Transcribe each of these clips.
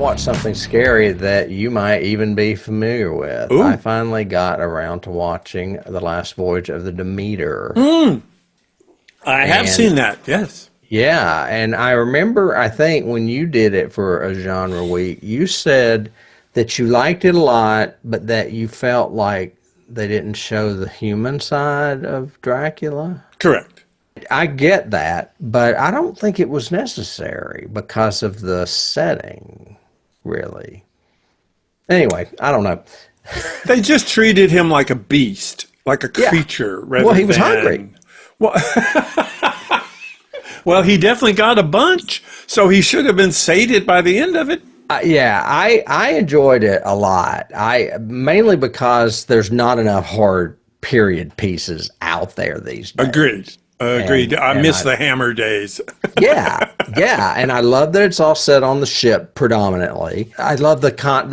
watch something scary that you might even be familiar with. Ooh. I finally got around to watching The Last Voyage of the Demeter. I have seen that, yes. Yeah, and I remember, I think, when you did it for a genre week, you said that you liked it a lot, but that you felt like they didn't show the human side of Dracula. Correct. I get that, but I don't think it was necessary because of the setting, really. Anyway, I don't know. They just treated him like a beast, like a creature. Rather Well, he was than, hungry. Well, he definitely got a bunch, so he should have been sated by the end of it. Yeah, I enjoyed it a lot. Mainly because there's not enough horror period pieces out there these days. Agreed. I miss the Hammer days. yeah, and I love that it's all set on the ship predominantly. I love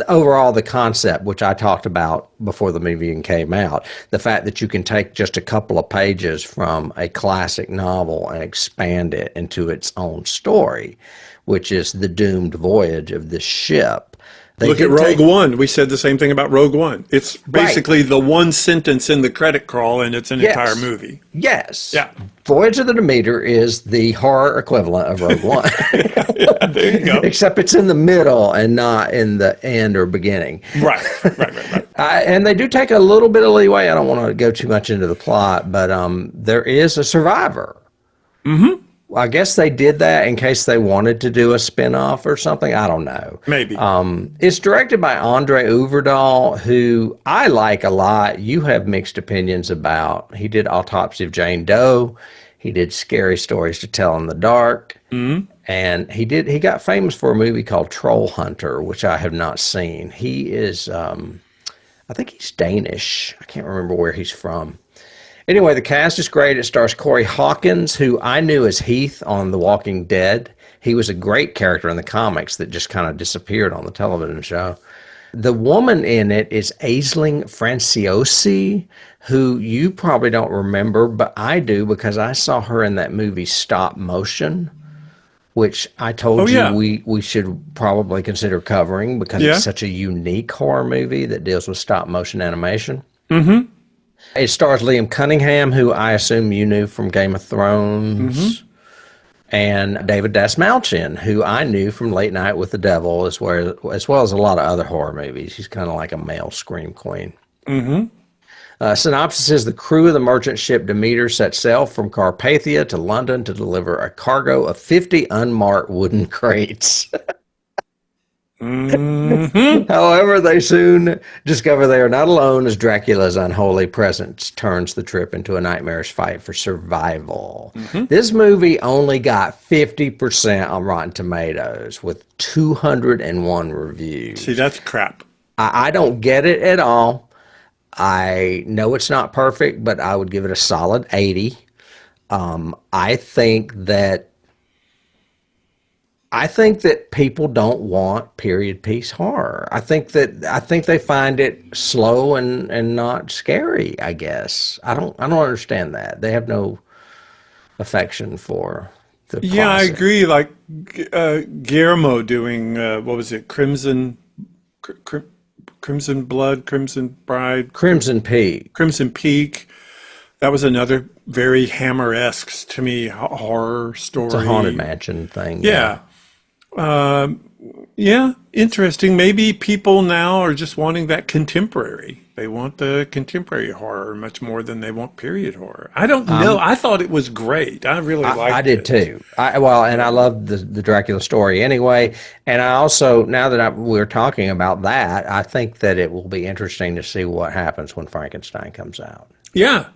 overall the concept, which I talked about before the movie even came out. The fact that you can take just a couple of pages from a classic novel and expand it into its own story, which is the doomed voyage of this ship. Look at Rogue One. We said the same thing about Rogue One. It's basically the one sentence in the credit crawl, and it's an entire movie. Yes. Yeah. Voyage of the Demeter is the horror equivalent of Rogue One. Yeah, there you go. Except it's in the middle and not in the end or beginning. Right. And they do take a little bit of leeway. I don't want to go too much into the plot, but there is a survivor. Mm-hmm. I guess they did that in case they wanted to do a spinoff or something. I don't know. Maybe. It's directed by Andre Øvredal, who I like a lot. You have mixed opinions about. He did Autopsy of Jane Doe. He did Scary Stories to Tell in the Dark. Mm-hmm. And he got famous for a movie called Troll Hunter, which I have not seen. He is, I think he's Danish. I can't remember where he's from. Anyway, the cast is great. It stars Corey Hawkins, who I knew as Heath on The Walking Dead. He was a great character in the comics that just kind of disappeared on the television show. The woman in it is Aisling Franciosi, who you probably don't remember, but I do because I saw her in that movie Stop Motion, which I told you we should probably consider covering because it's such a unique horror movie that deals with stop motion animation. Mm-hmm. It stars Liam Cunningham, who I assume you knew from Game of Thrones, and David Dastmalchian, who I knew from Late Night with the Devil, as well as a lot of other horror movies. He's kind of like a male scream queen. Synopsis is the crew of the merchant ship Demeter set sail from Carpathia to London to deliver a cargo of 50 unmarked wooden crates. However, they soon discover they are not alone as Dracula's unholy presence turns the trip into a nightmarish fight for survival. This movie only got 50% on Rotten Tomatoes with 201 reviews. See, that's crap. I don't get it at all. I know it's not perfect, but I would give it a solid 80. I think that people don't want period piece horror. I think they find it slow and not scary, I guess. I don't understand that. They have no affection for the process. Yeah, I agree. Like Guillermo doing what was it? Crimson Blood, Crimson Bride, Crimson Peak. Crimson Peak. That was another very Hammer-esque to me horror story. It's a haunted mansion thing. Yeah. Yeah, interesting. Maybe people now are just wanting that contemporary. They want the contemporary horror much more than they want period horror. I don't know. I thought it was great. I really liked it. I did too. And I loved the Dracula story anyway. And I also, now that we're talking about that, I think that it will be interesting to see what happens when Frankenstein comes out. Yeah.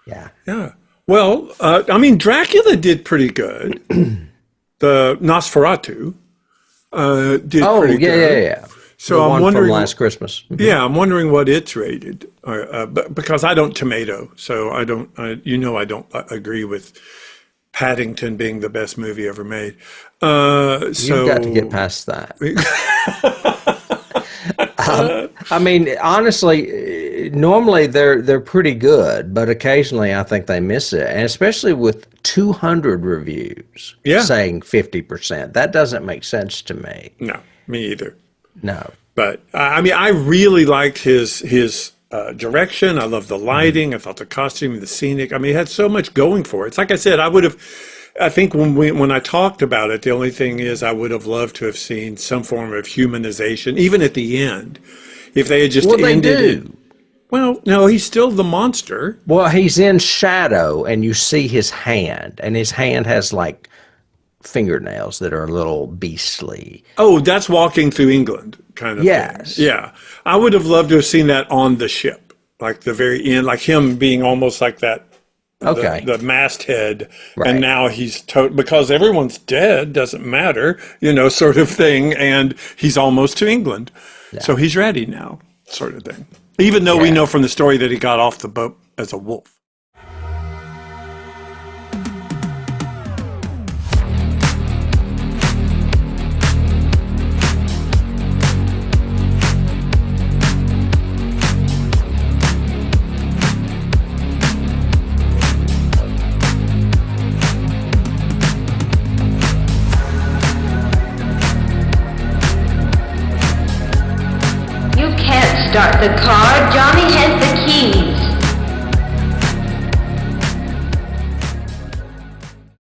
Yeah. Yeah. Well, I mean, Dracula did pretty good. The Nosferatu did pretty good. Yeah. So the I'm one wondering from last Christmas. Yeah, I'm wondering what it's rated, because I don't tomato, so I don't. I don't agree with Paddington being the best movie ever made. You've got to get past that. I mean, honestly, normally they're pretty good, but occasionally I think they miss it, and especially with 200 reviews saying 50%. That doesn't make sense to me. No, me either. No. But I mean, I really liked his direction. I love the lighting. I thought the costume, the scenic. I mean, it had so much going for it. It's like I said, I would have. I think when I talked about it, the only thing is I would have loved to have seen some form of humanization, even at the end, if they had just Well, they ended it. do. Well, no, he's still the monster. Well, he's in shadow, and you see his hand, and his hand has like fingernails that are a little beastly. Oh, that's walking through England kind of thing. Yes. Yeah. I would have loved to have seen that on the ship, like the very end, like him being almost like that, Okay. the masthead. And Right. now he's because everyone's dead, doesn't matter, sort of thing. And he's almost to England. So he's ready now, sort of thing. Even though we Yeah. know from the story that he got off the boat as a wolf. You can't start the car. Johnny has the keys.